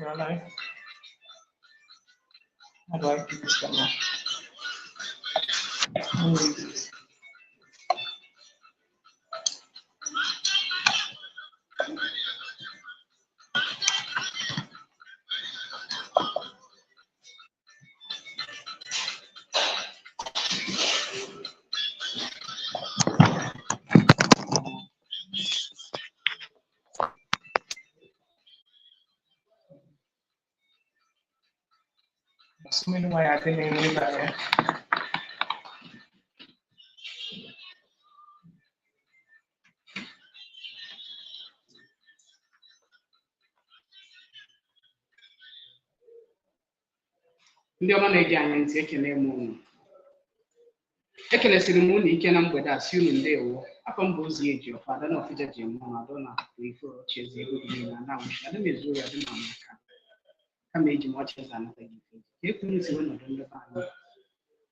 How do I keep this camera? Assuming why I think anybody. Ndị ọma na-ege anyị ntị ekele m unu. Ekelesịrị m unu ike na mgbede a si unu ndewo. Afọ m bụ ozi eji ọfa ada na ọfịja ji mụ na adọ na ifo ochezi ego dị na na nwụchi ada m ezu ya dị na maka kama eji m ọchị eze anata gị ife ka ekwuru si ọnọdụ ndị be anyị.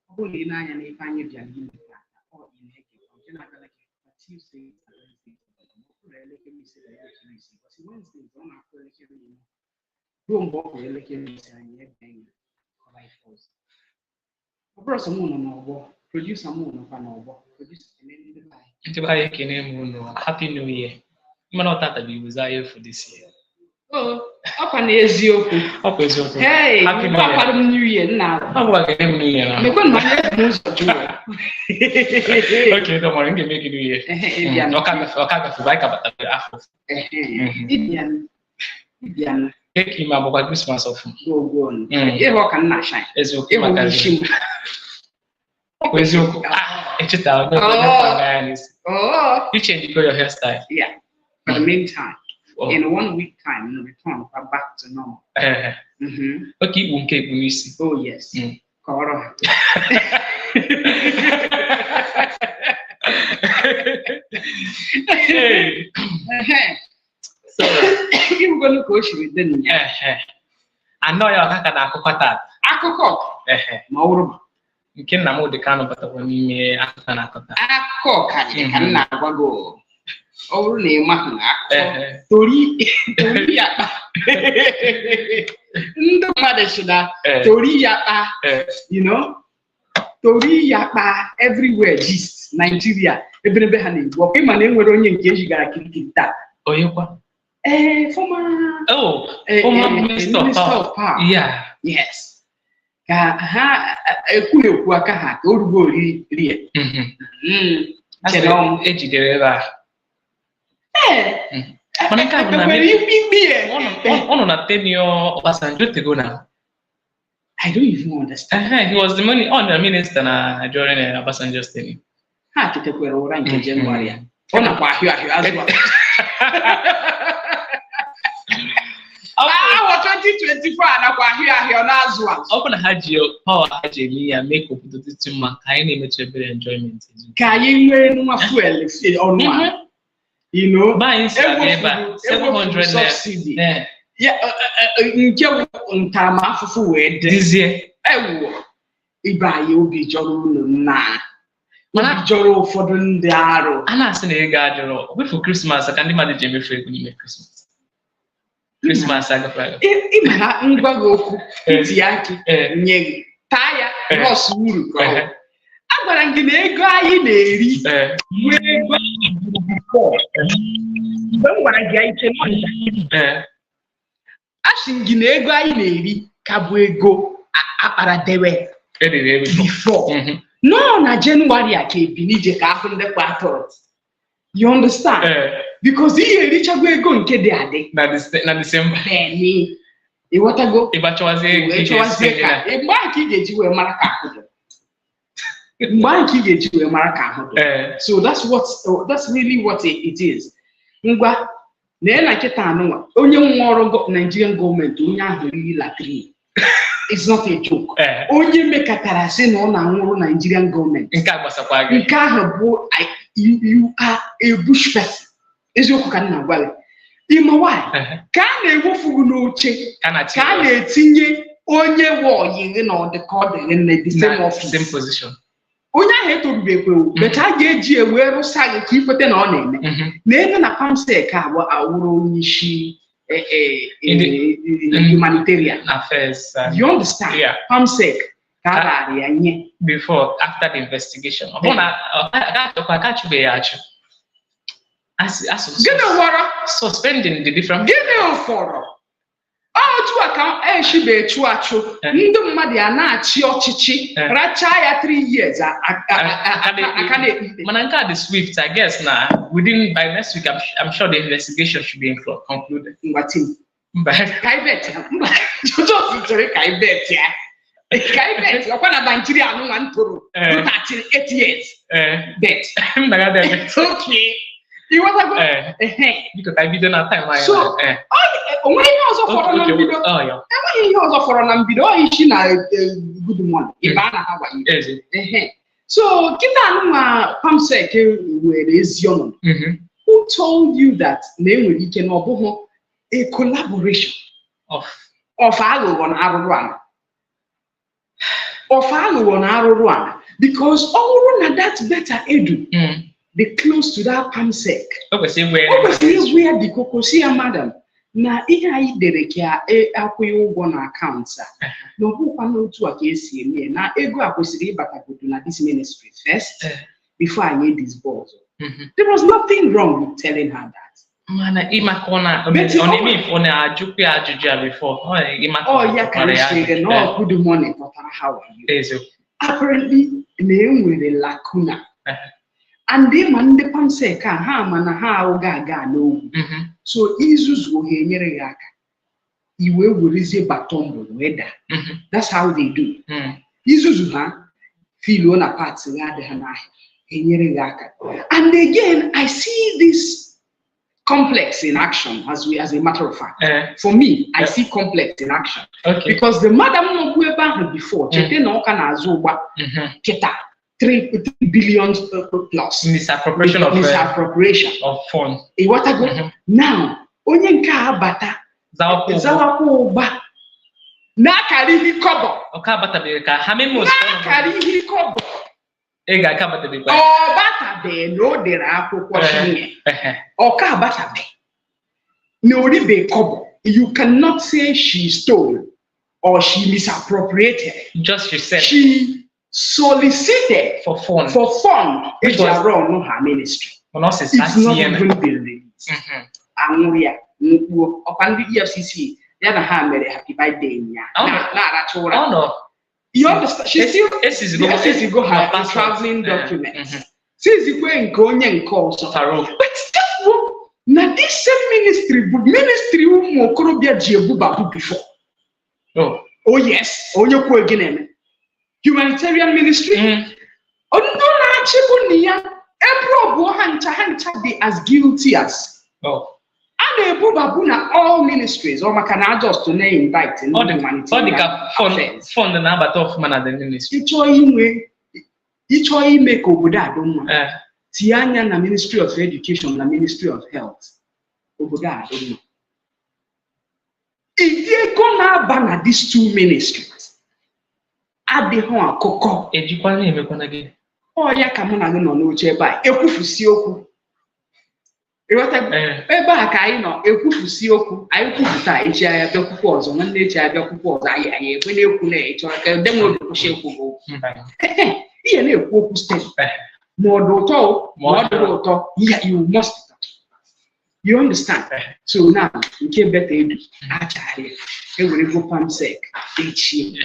Ọ bụrụ na ị na-anya na ife anyị bịara ime ka ọ ị na-ege nke na-agala gị na Tuesday na Wednesday ọkụrụ elekere ise na elekere ise bọsị Wednesday ọ na-akụ elekere ise ruo mgbe ọ kụrụ elekere ise anyị ebe anyị ọ bụrụ sọ mụ nọ n'ọgbọ producer mụ nọkwa n'ọgbọ producer Ndị be anyị ekene m unu. Happy New Year. Mana ọ tata bụ Igbo's ahịa for this year. Ọkwa n'eziokwu. Ọ bụ eziokwu. Hey, Happy New Year. ọkwa m New Year nna. Ọ bụ ekene m New Year na. Mekwa na anyị n'ụzọ jụụ. Okay, don't worry, I'm make it New Year. Ọka gafe ba ka bata afọ. Ịbịa. Eke ime abụkwa Christmas ọfụ. Go. Ihe ọka nna shine. Eziokwu maka gị. Ọ bụ eziokwu. Echeta you change your hairstyle. Yeah. For the meantime, in 1 week time, we'll return back to normal. Okay, you won't keep n'isi. Oh yes. Kọrọ. So, you're going to go with them. I know you're not going to akụkọ taa. Akụkọ. Ma ọrụ. Nke Nnamdi Kanu batakwa n'ime akụkọ na-akọta. Akụkọ ka nna agwago. Ọ bụrụ na ị maghị na akụkọ tori ya kpa. Ndị mmadụ si na tori ya kpa, you know, tori ya kpa everywhere gist Nigeria ebe ha na-egbu. Ọ ịma na enwere onye nke ejigara kirikiri taa. Oyekwa. Former Minister of Power. Yeah. Yes. Ka ha ekwu aka ha ka orugo rie. Chere ejidere ebe a. Mana nke a bụ na ọ nọ na tenure Obasanjo tego na. I don't even understand. He was the minister na during Obasanjo's tenure. Ha kitekwere ụra nke January a. Ọ nakwa ahịa azụ. Awa 2024 nakwa ahịa n'azụ a. Ọ bụ na ha ji power ha ji eme ya mee ka obodo dị mma ka anyị na-emechi ebere enjoyment. Ka anyị nwee nwa fuel ọnụ a. You know, buying 700 subsidy. Yeah, nke ntaramahụhụ wee dị. Ewo ibe anyị obi jọrọ ụlọ nna. Mana jọrọ ụfọdụ ndị arụ. A na-asị na ego ajọrọ. Ọ bụ Christmas ka ndị mmadụ ji emefu ego n'ime Christmas agafere. Ịma na ngwa gị okwu iti ya akị nye gị taa ya nọọsụ uru ka ọ. Agwara gị na ego anyị na-eri nwee ego mgbe m gwara gị iche n'ọnja. Asị gị na ego anyị na-eri ka bụ ego akpara dewe before. No, na January a ka ebini je ka ahụ ndị kwa atọrọ. You understand? Because ihe erichago ego nke dị adị. Na December. Beni. Ịghọtago? Ịbachawazie ka mgbe a ka ị ga-eji wee mara ka ahụ dị. Mgbe a ka ị ga-eji wee mara ka ahụ dị. So that's really what it is. Ngwa na nkịta anụnwa onye nwe ọrụ Nigerian government onye ahụ riri latrin. It's not a joke. Onye mekatara sị na ọ na-anwụrụ Nigerian government. Nke a gbasakwa gị. Nke ahụ bụ you are a bush person. Eziokwu ka nna gwa gị. Ịma why? Ka a na-ewefu n'oche ka a na-etinye onye wọyiri na ọdịka na the same office. Same position. Onye ahụ etorubekwe but a ga-eji ewe rụsa gị ka ikwete na ọ na-eme. Na ebe na Pamsek awụrụ onye isi humanitarian affairs. You understand? Yeah. PAMSEC. Before, after the investigation. Suspending the different. Otu aka eshibe echu achu ndị mmadụ ya na-achị ọchịchị racha ya 3 years aka na-ekpe mana nke a dị swift. I guess na within by next week I'm sure the investigation should be concluded. Ngwatim kaibet kaibet ya kaibet ọkwa na Nigeria anụnwa ntụrụ 38 years bet okay you want to go because I bidon na time so onwe ihe ọzọ fọrọ na mbido enweghị ihe ọzọ fọrọ na mbido ishi na good morning ebe a na ha gwa so kịta anụnwa PAMSEC were ezi ọnọdụ who told you that na enwere ike na ọ bụghị a collaboration of aghụghọ na arụrụ ala because ọ bụrụ na that Bett Edu be close to that PAMSEC where the kokosia madam na ihe anyị dere ka akwụghị ụgwọ na akaụntụ a na ọ bụkwa n'otu a ka esi eme na ego a kwesịrị ịbatagodo na this ministry first before anyị disburse. There was nothing wrong with telling her that. Mana imakona ajụkwa ajụjụ before ya ka no good morning pụtara how are you. Apparently na enwere lacuna and ndị PAMSEC ha ma na ha aga n'ogwu so izuzu ha enyere ya aka iwe werezie baton weda that's how they do izuzu ha feel na parts ga dị ha na enyere ya aka. And again I see this complex in action as a matter of fact. For me I see complex in action because the madam no go ebe ahụ before chete na ọka na azụ ụgba keta 3 billion plus misappropriation of funds. Now onye nke abata zawakwa ụgba na-akara ihe kobo ọ batabe na o dere akwụkwọ chinye ọka abatabe na oribe kobo. You cannot say she stole or she misappropriated. Just she said she solicited for fund which was run her ministry. It's not even been released. Amuria nkwo ọkwa ndị EFCC ya na ha mere happy birthday nya na aracha ụra. You understand? She still go her traveling documents. Sizikwe nke onye nke ọzọ. But na this same ministry ụmụ okorobịa ji ebubabu before. Oh yes, onye kwu egene humanitarian ministry. Ondo na chibu ni ya ebro ha ncha be as guilty as. And ebubabu na all ministries or maka na just to name invite in all the humanitarian fund na abata of man at the ministry. Icho ime ka obodo adonma. Ti anya na Ministry of Education na Ministry of Health. Obodo adonma. Ego na aba na these two ministries. Adịghị akụkọ ejikwa na-emekwa na gị ya ka mụ na gị nọ n'oche ebe a ekwufusi okwu ebe a ka anyị nọ ekwufusi okwu anyị kwupụta echi ya bịakwukwu ọzọ nwanne echi ya bịakwukwu ọzọ anyị ekwe na-ekwu na ịchọrọ ka ndị nwe okwuchi ekwu bụ ihe na-ekwu okwu steeti ma ọ dị ụtọ ma ọ dịghị ụtọ you must you understand. So now nke Bett Edu achara enwere go PAMSEC echi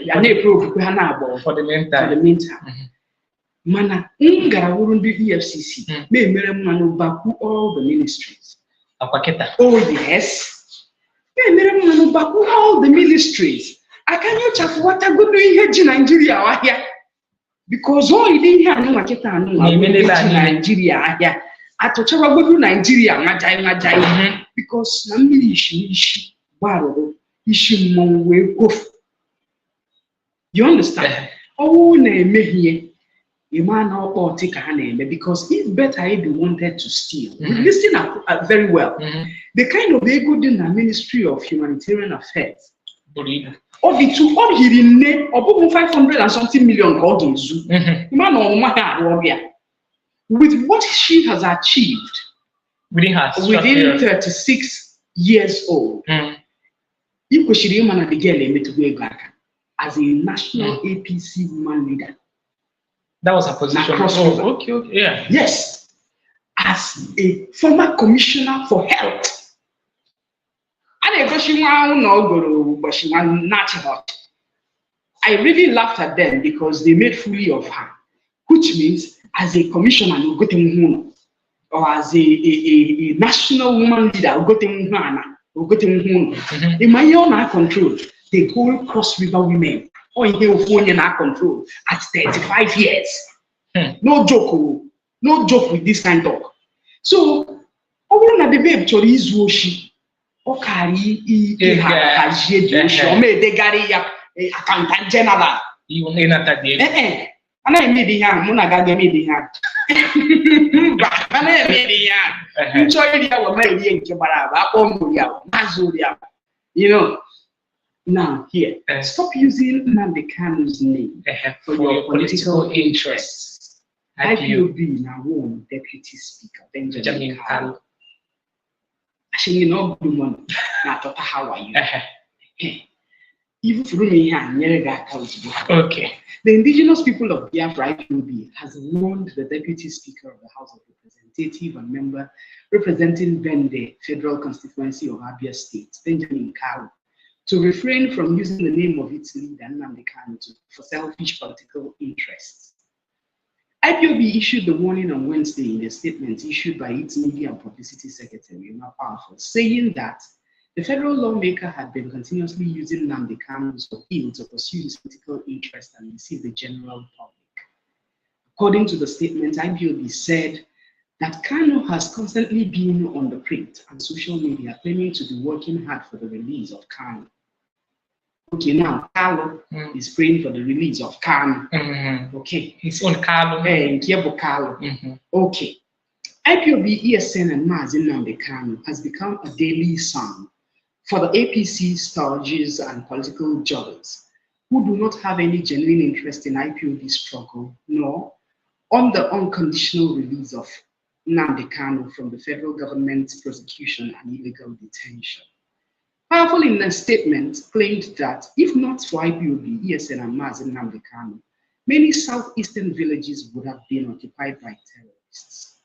ya na-eprove ha na-agba for the meantime mana ngara wuru ndị EFCC na-emere mmanụ baku all the ministries akwaketa. Oh yes, na-emere mmanụ baku all the ministries aka nyochafu watagodo ihe ji Nigeria ahịa because all ihe anụ maketa anụ Nigeria ahịa atụchawagodo Nigeria ngajai because na mmiri ishi gbarụrụ ishi mmọnwụ wee kofu. You understand? Oh na-emehie Imana ọkpọtị ka ha na-eme because if Bett Edu wanted to steal, listen very well, the kind of ego dị na Ministry of Humanitarian Affairs ọ hiri nne ọ bụghị 500 and something million ka ọ ga-ezu. Imana ọmụma ha arụ ọbịa with what she has achieved within 36 years old. You could see man the girl to go as a national APC woman leader. That was a position. Okay, yeah. Yes, as a former commissioner for health. And I she no but she was natural. I really laughed at them because they made fully of her, which means as a commissioner, you go to or as a national woman leader, you go to in my own control, the whole Cross River women, or in California control at 35 years. No joke with this kind of talk. So, all of the babe to is woshi, or carry accountant general. You may not have the and I made the young Monaga made the young. I made the young. Enjoy the hour, my dear Kibara, you know. Now, here, stop using Nnamdi Kanu's name for your political interests. IPOB now won Deputy Speaker Benjamin Kalu. Actually, you know, good morning. Now, how are you? Even through me, okay. The indigenous people of Biafra IPOB has warned the Deputy Speaker of the House of Representatives and member representing Bende, Federal Constituency of Abia State, Benjamin Kalu, to refrain from using the name of its leader, Nnamdi Kanu, for selfish political interests. IPOB issued the warning on Wednesday in a statement issued by its Media and Publicity Secretary, Emma Powerful, saying that the federal lawmaker had been continuously using Nnamdi Kanu's appeal to pursue his political interest and deceive the general public. According to the statement, IPOB said that Kanu has constantly been on the print and social media claiming to be working hard for the release of Kanu. Okay, now Kalu is praying for the release of Kanu. Okay. His own Kalu. Kalu. Okay. IPOB, ESN, and Mazin Nnamdi Kanu has become a daily song for the APC stooges and political jobbers who do not have any genuine interest in IPOB struggle, nor on the unconditional release of Nnamdi Kanu from the federal government's prosecution and illegal detention. Powerful in a statement claimed that if not for IPOB, ESN, and Mazin Nnamdi Kanu, many southeastern villages would have been occupied by terrorists.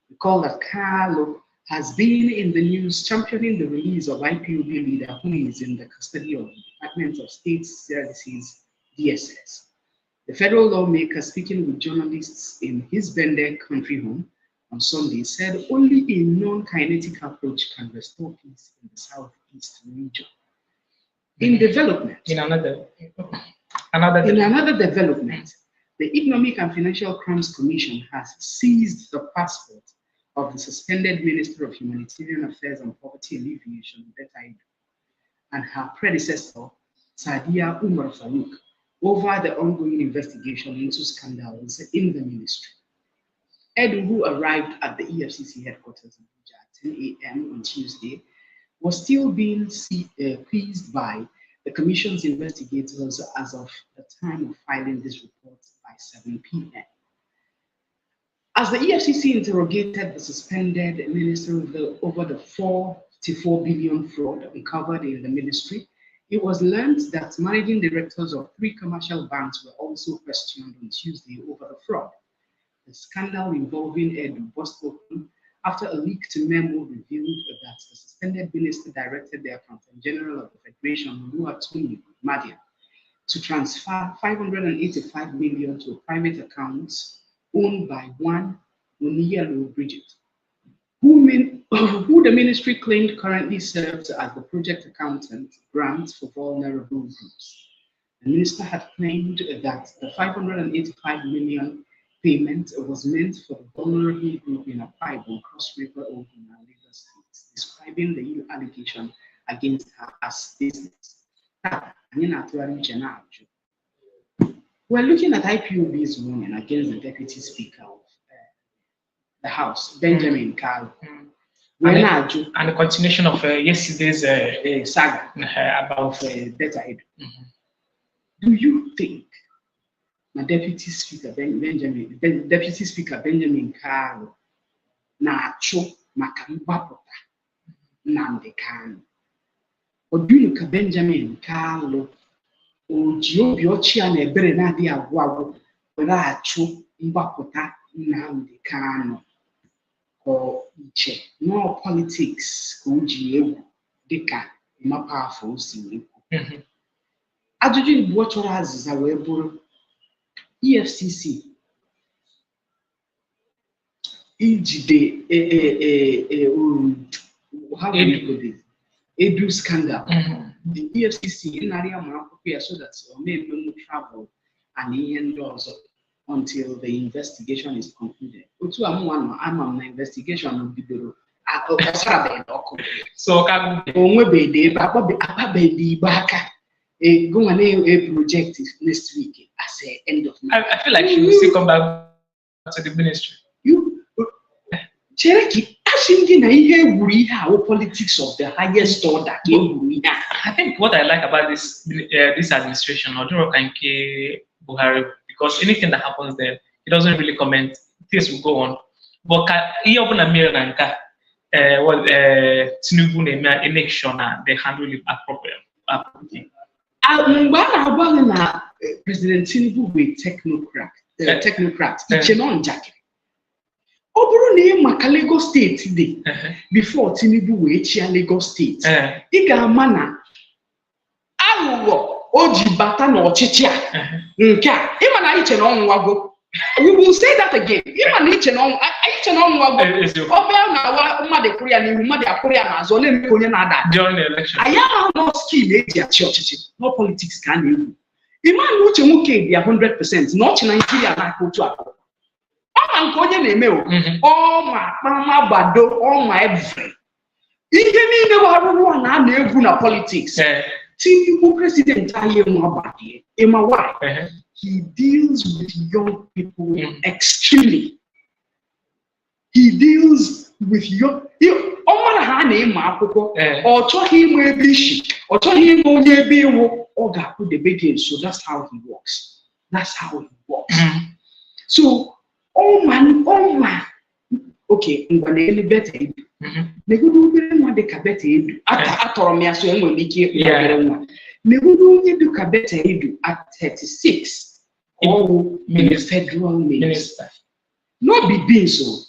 Recall that Kalu has been in the news championing the release of IPOB leader who is in the custody of the Department of State Services, DSS. The federal lawmaker, speaking with journalists in his Bende country home on Sunday, said only a non-kinetic approach can restore peace in the southeast region. In another development, the Economic and Financial Crimes Commission has seized the passport of the suspended Minister of Humanitarian Affairs and Poverty Alleviation, Bett Edu, and her predecessor, Sadia Umar Farouk, over the ongoing investigation into scandals in the ministry. Edu, who arrived at the EFCC headquarters in Abuja at 10 a.m. on Tuesday, was still being quizzed by the Commission's investigators as of the time of filing this report by 7 p.m. As the EFCC interrogated the suspended minister over the 44 billion fraud recovered in the ministry, it was learned that managing directors of 3 commercial banks were also questioned on Tuesday over the fraud. The scandal involving Edu burst open after a leaked memo revealed that the suspended minister directed the Accountant General of the Federation, Oluwatoyin Madia, to transfer 585 million to private accounts owned by one Oniyalo Bridget, who the ministry claimed currently serves as the project accountant grants for vulnerable groups. The minister had claimed that the 585 million payment was meant for the vulnerable group in Akwa Cross River, Ogun, and Lagos states, describing the allegation against her as business. We're looking at IPOB's warning against the Deputy Speaker of the House, Benjamin Kalu. And the continuation of yesterday's saga about Bett Edu. Do you think the Deputy Speaker Benjamin Kalu maka mgbapụta Nnamdi Kanu. Odunu ka Benjamin Kalu oji obi ọchị ya na ebere na-adịghị agwụ agwụ were achụ mgbapụta Nnamdi Kanu ka iche nọọ politiks ka o ji egwu dịka mapa afọ o si ekwu. Ajụjụ Igbo chọrọ azịza wee bụrụ EFCC ijide Edu scandal. The EFCC narị ama akwụkwọ ya so that o may no travel and ihe ndị ọzọ until the investigation is concluded. Otu amụma ama na investigation bidoro akọsarabeghị ọkụ. So Kalu onwebeghị ebe akpabeghị igbe aka. Go on a project next week as a end of month. I feel like she will still come back to the ministry. You Cherokee, asking na ihe wuru ihe a politics of the highest order. I think what I like about this administration, Oduro Kanke Buhari, because anything that happens there, he doesn't really comment. Things will go on. But he opened a mirror and Tinubu election, they handle it appropriately. President Tinubu with technocrat. Ọ bụrụ na ị maka Lagos State dị before Tinubu wee chia Lagos State, ị ga-ama na aghụghọ o ji bata n'ọchịchị a nke a ịma na iche na ọnwụwago. We will say that again. Ịma na iche na ọnwụwago. Ọ bịa na awa mmadụ kwụrụ ya n'ihu mmadụ akwụrụ ya n'azụ ọ na-eme onye na-ada. During the election. Anyị ahụ nọ skill eji achị ọchịchị no politics ka a na-egwu. Ịma na uche nwoke dị 100% na ọchị Naijiria na-aka otu akụ. Nke onye na-eme ọma kpama gbado ọma every ihe niile warụrụ a na-egwu na politics. Tinubu president anyị agbadie ịma why he deals with young people extremely. He deals with young ọ mara ha na-eme akwụkwọ ọ chọghị ịma ebe isi ọ chọghị ịma onye ebe iwu ọ ga-akwụdebe gị nso. That's how he works. So oh man, okay, ngwanele Bett Edu. Negudu obere nwa dị ka Bett Edu. Atọrọ m ya so enwere ike obere nwa. Negudu onye dị ka Bett Edu at 36. Oh, federal minister. No be beans so.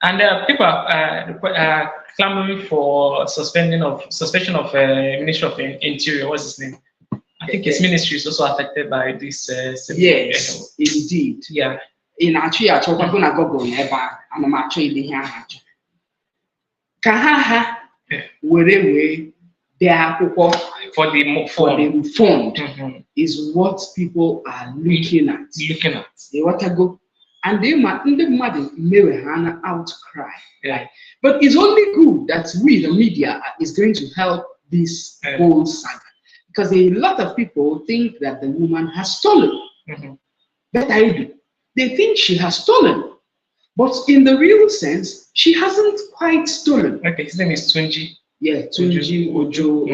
And people are clamoring for suspension of Ministry of Interior. What's his name? I think his ministry is also affected by this. Yes, indeed. Yeah. In actually, I told you na Google never. I'm actually here. Kaha wherever they are for the fund is what people are looking at. They want to go, and they might the outcry. Yeah. But it's only good that we, the media, is going to help this whole saga, because a lot of people think that the woman has stolen. But I do. They think she has stolen, but in the real sense, she hasn't quite stolen. Okay, his name is Tunji. Yeah, Tunji Ojo.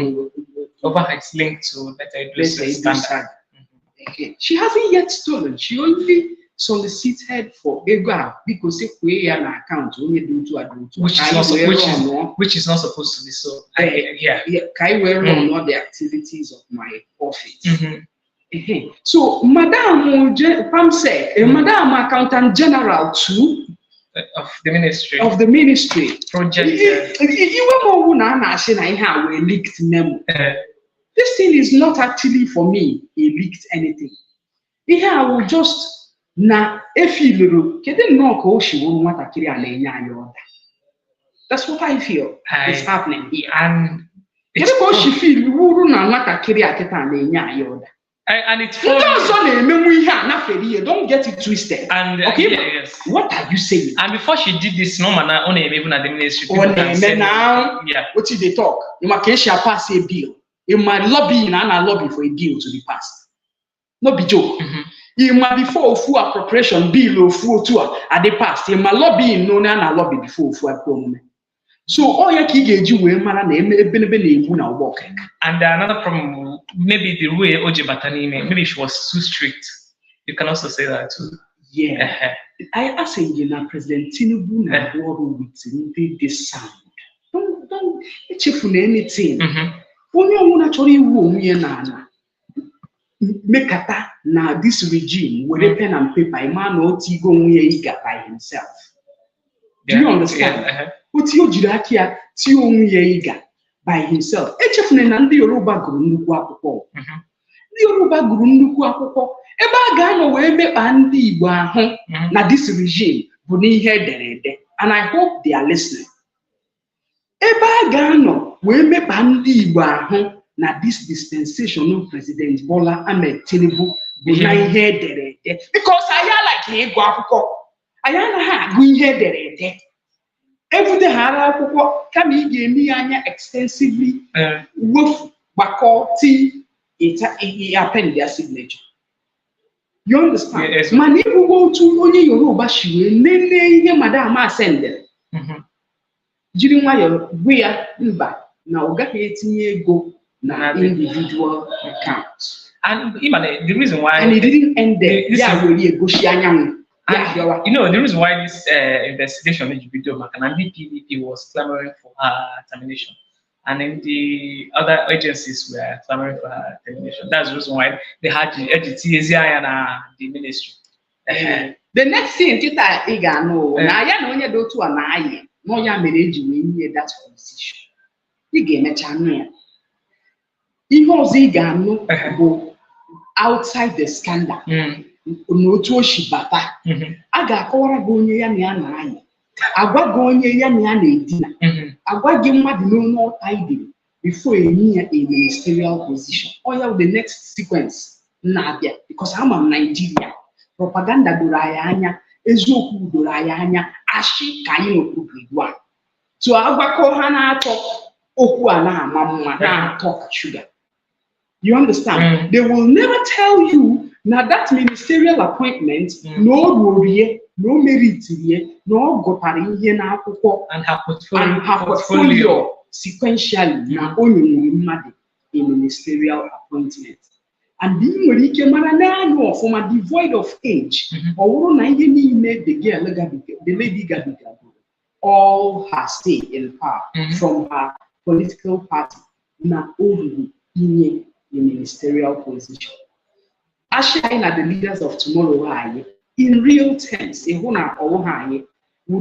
Over it's linked to Bett Edu's standard. Okay. She hasn't yet stolen. She only solicited for ego because we an account only do to which is not supposed to be so. Kai wear on all the activities of my office. So, Madam Madam Accountant General too of the ministry. Project. Leaked memo. This thing is not actually for me. He leaked anything. Here I will just that's what I feel is happening here. And it's she feel and it's don't get it twisted. And okay, yes. What are you saying? And before she did this, no man only even at the ministry. Now, what did they talk? You might pass a bill. You might lobby and lobby for a bill to be passed. No be joke. You might before full appropriation bill or full tour at the past. You might lobby no and lobby before full appropriation. So all your kids you will man work. And another problem, maybe the way Oje Batani, maybe she was too strict. You can also say that too. Yeah. I say, you know, President Tinubu na with this sound. Don't check for anything. Only one actually na mekata na this regime with a pen and paper, a man or tigo by himself. Do you understand? What you jirakia tiga by himself. HF Nnamdi Yoruba Guru Nuku the Yoruba Guru Nuku ebe ga no we mekpa ndị Igbo ahụ na this regime bụ n'ihe ederede, and I hope they are listening. Ebe ga no we mekpa ndị Igbo ahụ na this dispensation of President Bola Ahmed Tinubu bụ na ihe ederede, because aya like ịgụ akwụkwọ, aya na ha agụ ihe ederede. Everyday ha ara akwụkwọ kama ị ga-eme anya extensively wofu gbakọ ti append their signature. You understand? Yes. Man, if you go to only Yoruba shiwe, nene ihe madam ascended. During why we are now get go na individual accounts. And even the reason why, and it didn't end there. You know, the reason why this investigation in Nnamdi PDP was clamoring for her termination, and then the other agencies were clamoring for her termination. That's the reason why they had the agency and the ministry. The next thing Tita Iga no, na ya no onye do to anaye, no ya mere eji we hear that position. Ige mecha no ya. Ihe ozo Iga no go outside the scandal. N'otu oshibata. Aga akọwara gị onye ya na ya na-anyị. Agwa gị onye ya na ya na-edina. Agwa gị mmadụ n'onye ọta idiri before enye ya a ministerial position. Oya the next sequence na-abịa, because I'm a Nigeria. Propaganda doro anyị anya, eziokwu doro anyị anya, ashi ka anyị n'okwu. So agwakọ ha na-atọ okwu a na-ama mma na-atọ ka sugar. You understand? They will never tell you now that ministerial appointment no worry, no merit no gotari here na akwụkwọ and her portfolio sequentially na onye mmadụ a ministerial appointment. And being nwere ike mara na no former devoid of age or na ihe niile the lady gabiga all her stay in power from her political party na oru inye a ministerial position. Ashine are the leaders of tomorrow, in real terms, who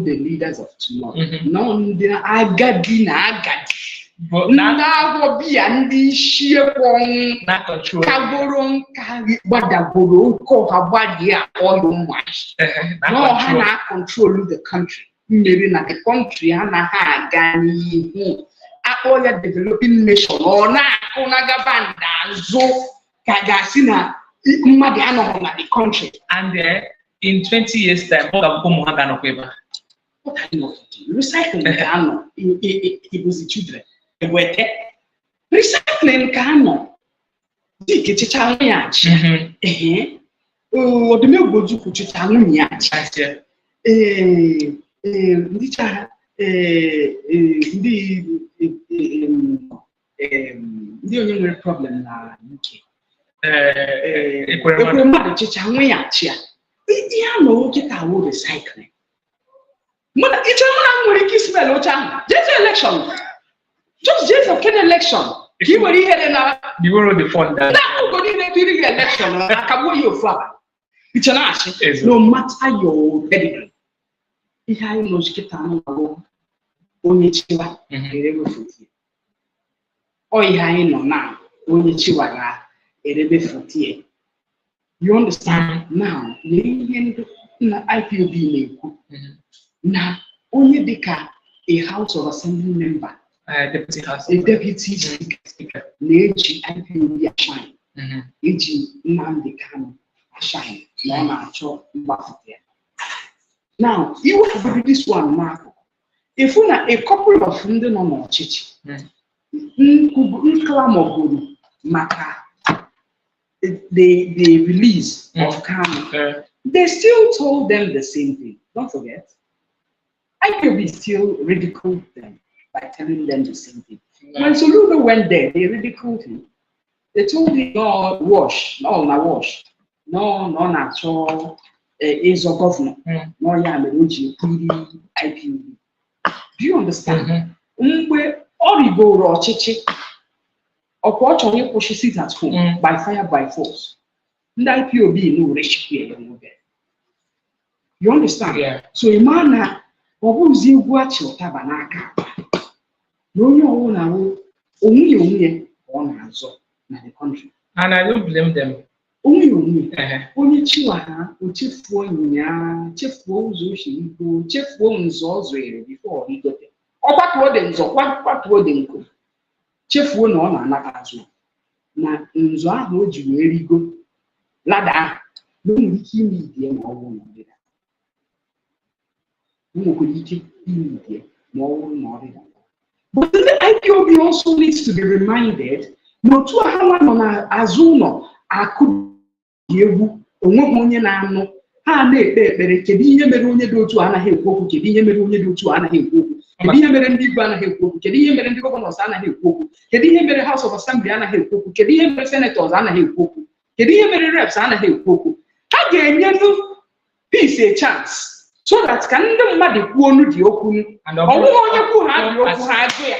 the leaders of tomorrow. No, they are agadi. But now be and the sheer one not control. Caboron, Badaboro, Kohabadia, all the much. No, Hana control the country. Maybe not the country, Hana Gani, all your developing nation, or not Onagabanda, Zo, Kagasina. The country, and in 20 years' time, what are you going to do? Recycling it was the children. Recycling cano. Dig it a oh, the milk goes to put it on me. The only problem na UK. Recycling. Election. Just election. You were here now. You were the fund. Now go in the election. I can wear your flag. It's an ash. No matter your pedigree. If I know Skitano, only Chiva, or I know now, only Chihuahua. You understand? Now, the IPOB now only a House of Assembly member, deputy house, a deputy speaker, Neji IPOB shine, Nnamdi Kanu shine, now, you have to do this one, Marco. If we are a couple of hundred no more chichi, the release of Kanu, they still told them the same thing. Don't forget. IPOB still ridiculed them by telling them the same thing. When Soludo went there, they ridiculed him. They told him, no, wash, no, not wash. No, not all. is a governor. No, yeah, IPOB. Do you understand? Where Oribo or Chichi or what on you push sit at home by fire by force. And IPOB no rich here. You understand? Yeah. So a man who's you watch your tabanaka. No, only on answer in the country. And I don't blame them. Only Chihuahua, Chief one, Chief Woes, Chief Wones also before he got it. Or what wordens or what wording? Chief one on another. Now, in Zwa, would you really go? Lada, no, we keep medium or one of it. No, we keep medium, more than that. But the IPOB also needs to be reminded not to have on Azuno, I could give onye na-anụ ha na-ekpe ekpere kedu ihe mere onye dị otu anaghị ekwu okwu kedu ihe mere onye dị otu anaghị ekwu okwu kedu ihe mere ndị igwe anaghị ekwu okwu kedu ihe mere ndị gọvanọs anaghị ekwu okwu kedu ihe mere House of Assembly anaghị ekwu okwu kedu ihe mere senators anaghị ekwu okwu kedu ihe mere reps anaghị ekwu okwu ha ga-enye peace a chance so that ka ndị mmadụ kwuo onu dị okwu ọnwụghị onye kwu ha dị okwu ha agụ ya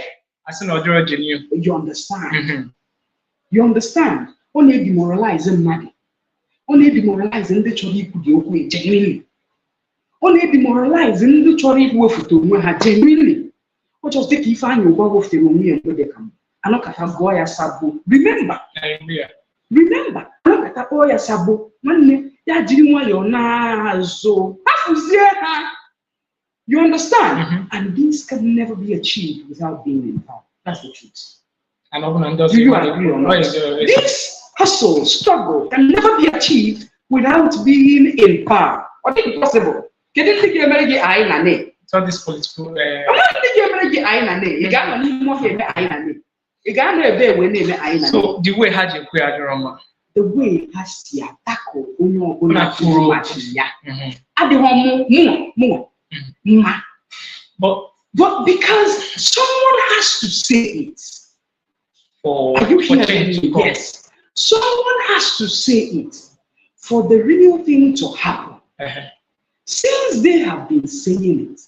asị na ọjọọ ji new. You understand? You understand? Ọ na-demoralize mmadụ. Ọ na-demoralize ndị chọrọ ikwu dị okwu genuinely. Ọ na-demoralize ndị chọrọ iwefuta onwe ha genuinely. Ọ just dịka ife anyị ụgwọ wefụtere onwe ya mgbe dị ka m anọkata gụọ ya sabo. Remember, anọkata kpọọ ya sabo nwanne ya jiri nwayọọ na-azụ afụzie ha. You understand? And this can never be achieved without being in power. That's the truth. Do you agree or not? This hustle, struggle can never be achieved without being in power. Or is it possible? Can you think you're going to get I na ne? It's not this political. I'm not thinking you're going to get I na ne. You got to more here I na ne. You got to be when they I na. So the way had you queer Roma. The way has to tackle onyo ona furu ya. At the home more. But because someone has to say it. Are you hearing me? Yes. Someone has to say it for the real thing to happen. Since they have been saying it,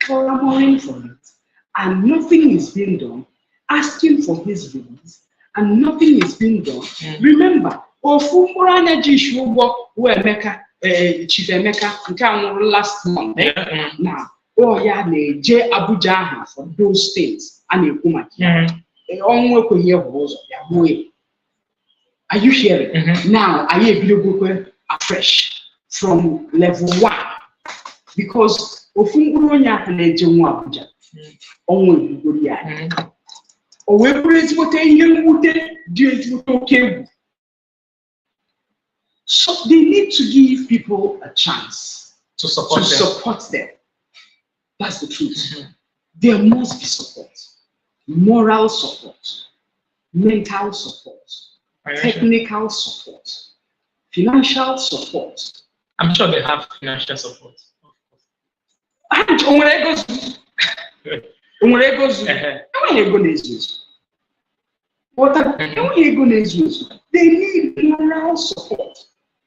clamoring for it, and nothing is being done, asking for his release, and nothing is being done. Remember, Chief Emeka last month. Now, J Abuja for those states and Are you hearing? Now, I am afresh from level 1 because Ofunguronya and Abuja. So they need to give people a chance to support them. That's the truth. There must be support, moral support, mental support, technical support, financial support. I'm sure they have financial support. They need moral support.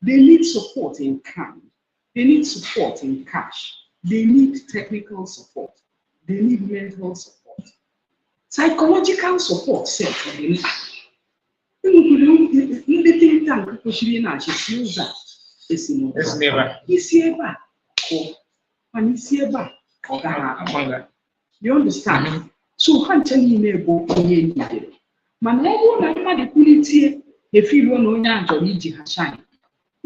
They need support in kind. They need support in cash. They need technical support. They need mental support. Psychological support, certainly. You understand? So,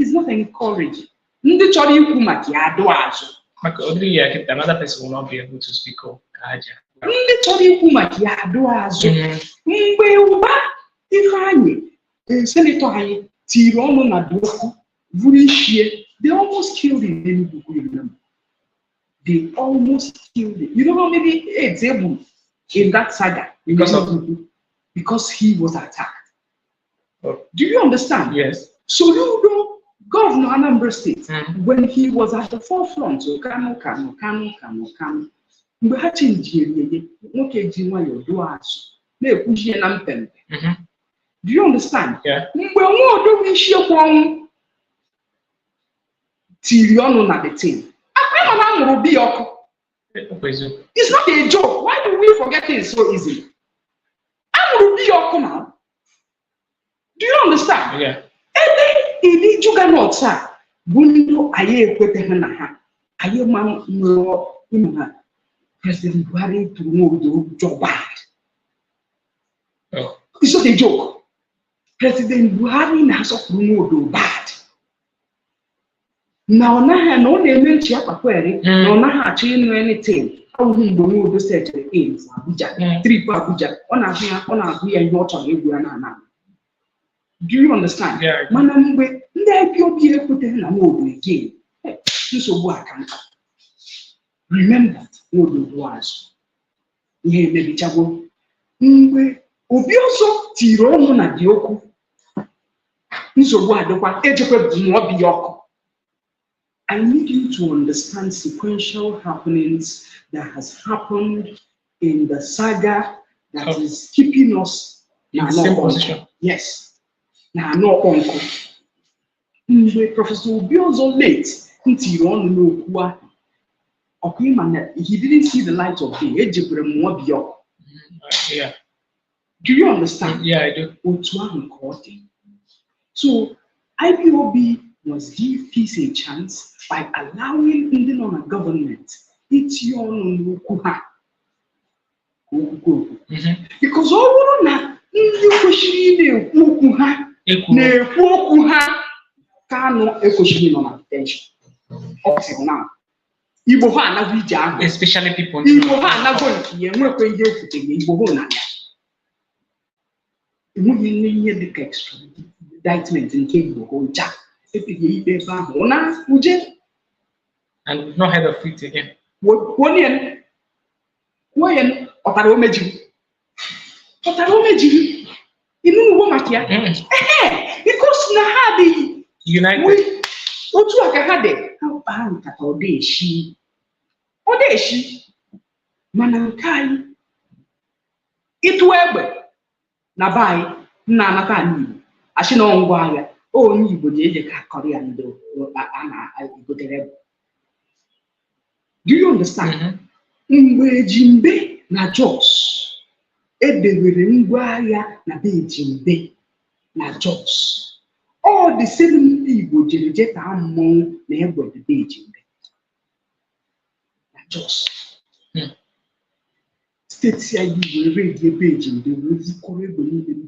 it's not encouraging. Another person will not be able to speak up. They almost killed him. They almost killed him. You know how many examples in that saga? Because he was attacked. Oh. Do you understand? Yes. So you know, Governor Anambra State, when he was at the forefront, so Kanu. Do you understand? Yeah. tirionu na the thing. It's not a joke. Why do we forget things so easily? Now. Do you understand? Yeah. Any juggernaut, sir. Bundo aye kwetehana. Aye man no President Buhari to know the job bad. Oh. It's not a joke. President Buhari has to know the bad. Now, no name chiapa query, no na chain anything. How we do the set the aims, Abuja, 3 Abuja, on a here and not on Abuja. Do you understand? Yeah. Manam, the IPOB put in a mode again. This is what I can. Remember what it was. Yeah, maybe Chabo. Obioso Tirono na Dioku. This is what the I need you to understand sequential happenings that has happened in the saga that is keeping us in the same position. Yes. Now, no uncle. Professor Obioso late. He didn't see the light of day. Yeah. Do you understand? Yeah, I do. So IPOB must give peace a chance by allowing Indian government because all na Kanu attention up now. Especially people. Indictment in Kebo, Jack. And no head of it again. When Otaromeji. Because Nahadi United. What you are had how bad Odeshi Manankai it web Nabai Nanakani. Ashino Ngwaya, oh, you would Korean do. Do you understand? Jimbe na Jos. Edewere Ngwaya na be Jimbe na Jos. All the same people generate among neighbor the be Jimbe. Na Jos. States here you will read the page in the will believe in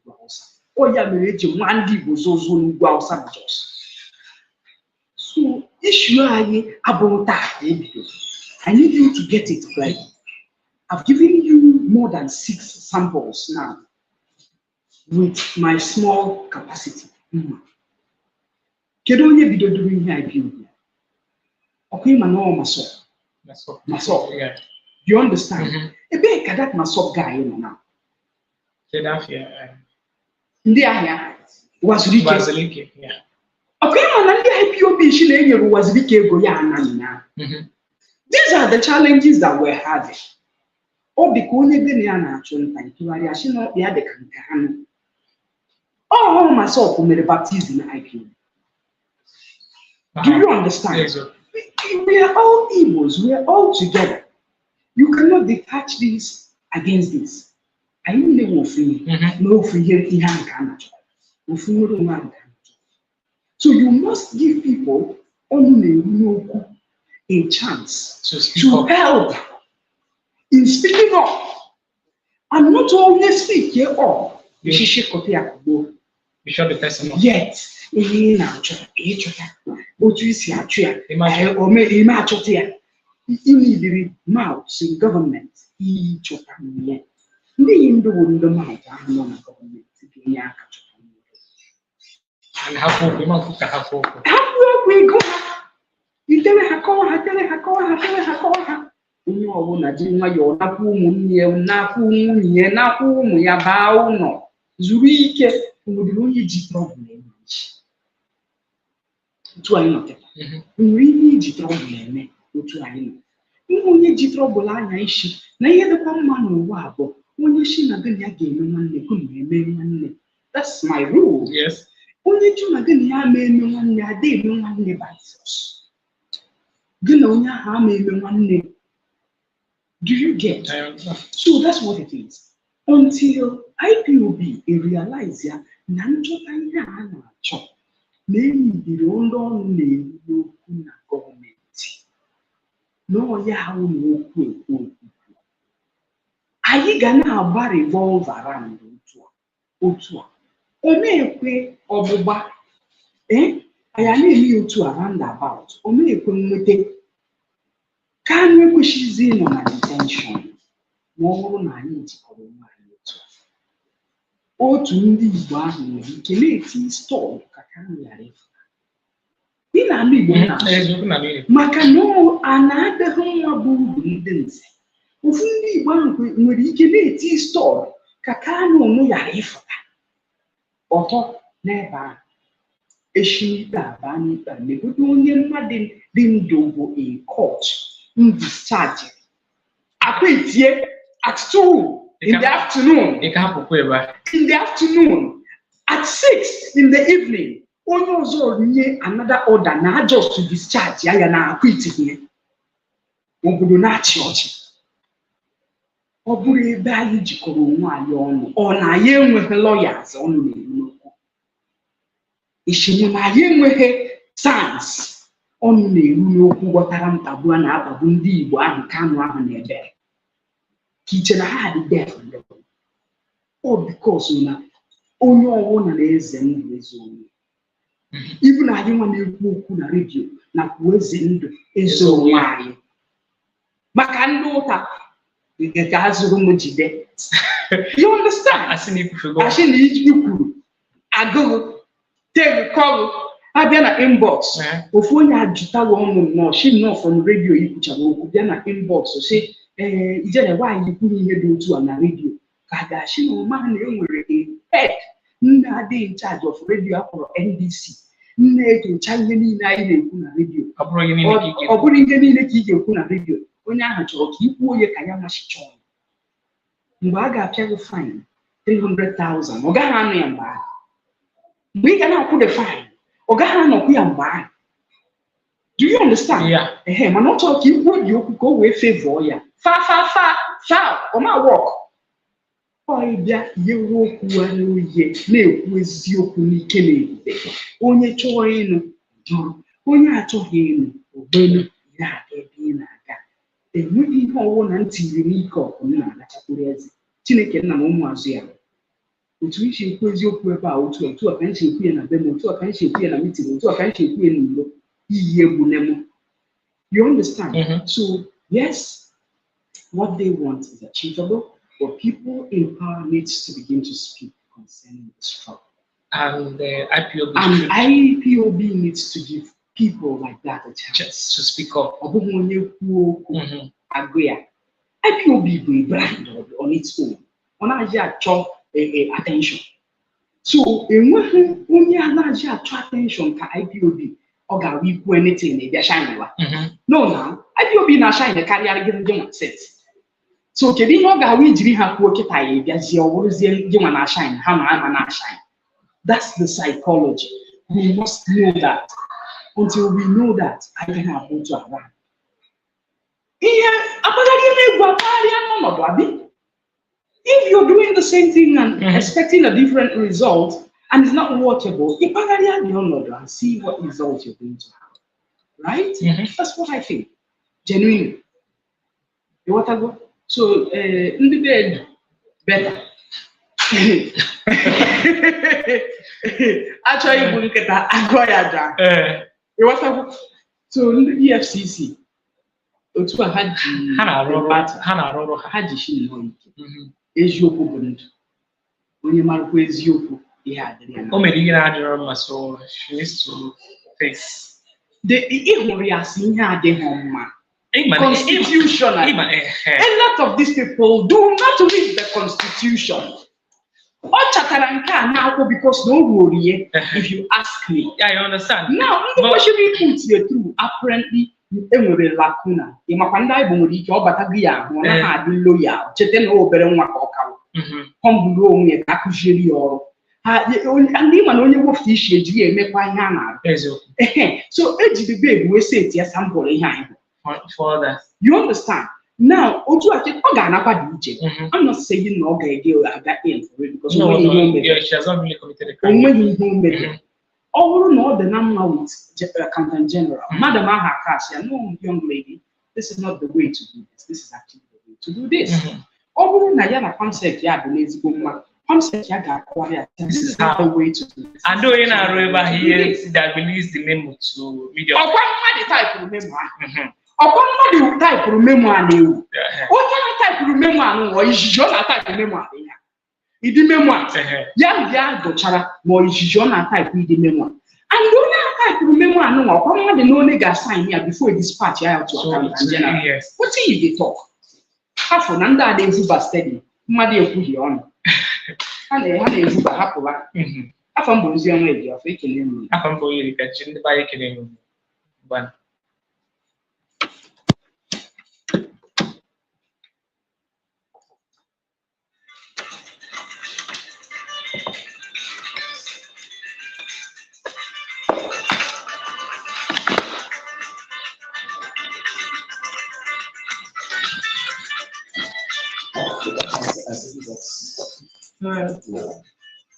the house. Oh, yeah, Mandi was also in Jos. So, issue about that. I need you to get it right. I've given you more than 6 samples now with my small capacity. Can only be doing here. Okay, Maso. Yeah. You understand? A big that Maso guy now. Yeah. Was Leaking. Yeah. Okay, IPOB was These are the challenges that we're having. Oh, myself who made a baptism in IPOB. Do you understand? Yes, we are all Igbos, we are all together. You cannot detach this against this. I no free here. So you must give people a chance to help in speaking up. And not only speak here up. Be sure the person. Yet, mouths in government. And how we go. You tell her. No, na jinwa yo na ku munye na ku mu ya ba uno zuru ike umudiro yiji problem tu ayi no really ji problem otu ayi no onye ji trouble anya ishi na ihe dịkwa mma n'ụwa abụọ onye shi na gị ya ga-eme nwanne ku na-eme nwanne. That's my rule. Yes. onye chuma gị na ya ama eme nwanne ada eme nwanne by force. Gị na onye ahụ ama eme nwanne. Do you get? So that's what it is. Until IPOB realize ya na nchọta ihe a na-achọ na enyibiri ndị ọrụ na-eru n'okwu na gọọmenti n'ọya ahụ na okwu ekwu. Anyị ga na-agba revolve around otu a. O na-ekwe ọgbụgba anyị na-eme otu a roundabout. O na-ekwe nweta Kanu ekwesịghịzi ịnọ na detention ma ọ bụrụ na anyị jikọrọ onwe anyị otu ndị Igbo ahụ nwere ike na-eti stọọ ka Kanu ghara ịfụta. Ị na-anụ Igbo na-asụ maka na a na-adịghị nwa bụ uru ndị nze. Ofu ndị Igbo ahụ nwere ike na-eti stọọ ka Kanu onwe ghara ịfụta. Ọtọ n'ebe ahụ echi ikpe abaa n'ikpe na-egodo onye mmadụ dị ndụ bụ a court discharge. Akwetie at 2 in the afternoon. In the afternoon, at 6 in the evening, onye ọzọ nye another order na just to discharge ya na akwiti ihe. Obodo na-achị ọchị. Ọ bụrụ ebe anyị jikọrọ onwe anyị ọnụ, ọ na anyị enweghị lawyers ọnụ na-eru n'okwu. Ishinye na anyị enweghị sans ọnụ na-eru n'okwu gwọtara mkpagbu a na-akpagbu ndị Igbo ahụ Kanu ahụ na-ebe. Kiche na ha dị deaf ọ because na onye ọbụla na-eze ndụ eze onwe. Ibu na anyị nwa na-ekwu okwu na redio na kwuo eze ndụ eze onwe anyị. Maka ndị ụka ka ha zụrụ m jide. You understand? Asị na iji kwuru agụụ tekọlụ abịa na inbox. Ofu onye ajụtaghị ọnụ nnọọ shi nnọọ from redio ikwuchara okwu bịa na inbox si ijere nwaanyị kwuru ihe dị otu a na redio ka a ga-achị na ụma na enwere a head nne adịghị in charge of redio akpọrọ NBC. Nne ekecha ihe niile anyị na-ekwu na redio. Ọ bụrụ ihe niile ka ị ga-ekwu na redio. Onye ahụ chọrọ ka ikwuo ya ka ya machicha ọnụ. Mgbe a ga-apịa gị fine 300,000 ọ gaghị anụ ya mgbe ahụ. Mgbe ị ga na-akwụ the fine ọ gaghị anọkwu ya mgbe ahụ. Do you understand? Yeah. Mana ọ chọrọ ka ikwuo dị okwu ka o wee favor ya. Ọ ma work. Ọ bịa yewe okwu anyị oye na-ekwu eziokwu n'ike na ebube. Onye chọrọ ịnụ jụrụ, onye achọghị ịnụ ogbelu ya aga ebe ị na-aga. Enweghị ihe ọwụ na ntị iri n'ike ọkụ na-agachakwuru eze. Chineke nna na ụmụazụ ya. Otu isi ekwu eziokwu ebe a otu a ka nsi ekwu ya na be m, otu a ka nsi ekwu ya na meeting, otu a ka nsi ekwu ya n'ilo. Iyi egwu nemo. You understand? So yes, what they want is achievable, but people in power needs to begin to speak concerning the struggle. And IPOB needs to give people like that a chance to speak up. IPOB is a brand on its own. On attention. So only attention ka IPOB or ga we do anything they shine. No, now IPOB na shine the carrier give sense. So kedu ihe ọ ga-awa ijiri ha kwuo kịta ya bịazie ọ bụrụzie gị nwa na shine ha na shine. That's the psychology. We must know that. Until we know that, I can have go to around. If you're doing the same thing and expecting a different result and it's not workable, and see what result you're going to have. Right? That's what I think. Genuinely. You want to go? So, Nnamdi better. Actually, look at that. You want to go? So, the EFCC. Otu haji haji shi no eziokwu bụ ndụ onye marakwa eziokwu ihe adịrị ya o mere ihe na-adịrọ mma so she needs to face ịhụrụ ya si ihe adịghị mma constitution a lot of these people do not read the constitution ọ chatara nke a na-akwụ because no worry if you ask me. Yeah, you understand. Now ndị kwesịrị put you through apparently enwere lacuna ịmakwa ndị anyị bụ nwere ike ọ bata gị ya ahụ na ha adị loyal chete na obere nwa ka ọ kawo ọ mbụrụ onwe ya ka akụziere ya ọrụ and even only wolf fish ye make one yana. So edge the baby we say it yes I'm going for that. You understand? Now, Otu Ake Ogana DJ. I'm not saying no deal at that end for it because she has not really committed a crime. When you home all know the number with accountant general. Madam Ahakasia, no young lady, this is not the way to do this. This is actually the way to do this. All Nayana concept, yeah, the lazy woman. Concept, yeah, quiet. This is how the way to do this. And though in a river here that released the memo to media. Or what type of memoir? Upon type of memoir, what can I type of memoir or is just a type of memoir? It is memoir. Young Dochara, more is just a type of memoir. And don't type of memoir, no, or the no nigga sign here before it dispatch out to a general. Yes. What do you talk? Half an under the Zuba steady, Maddy put you on. And they had a Zuba Hapola. I found Museum lady of faking. I found for you catching the bike in one.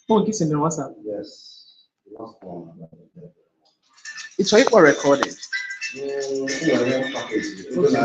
Oh, this is in WhatsApp. Yes. The last one. It's all recorded. Okay.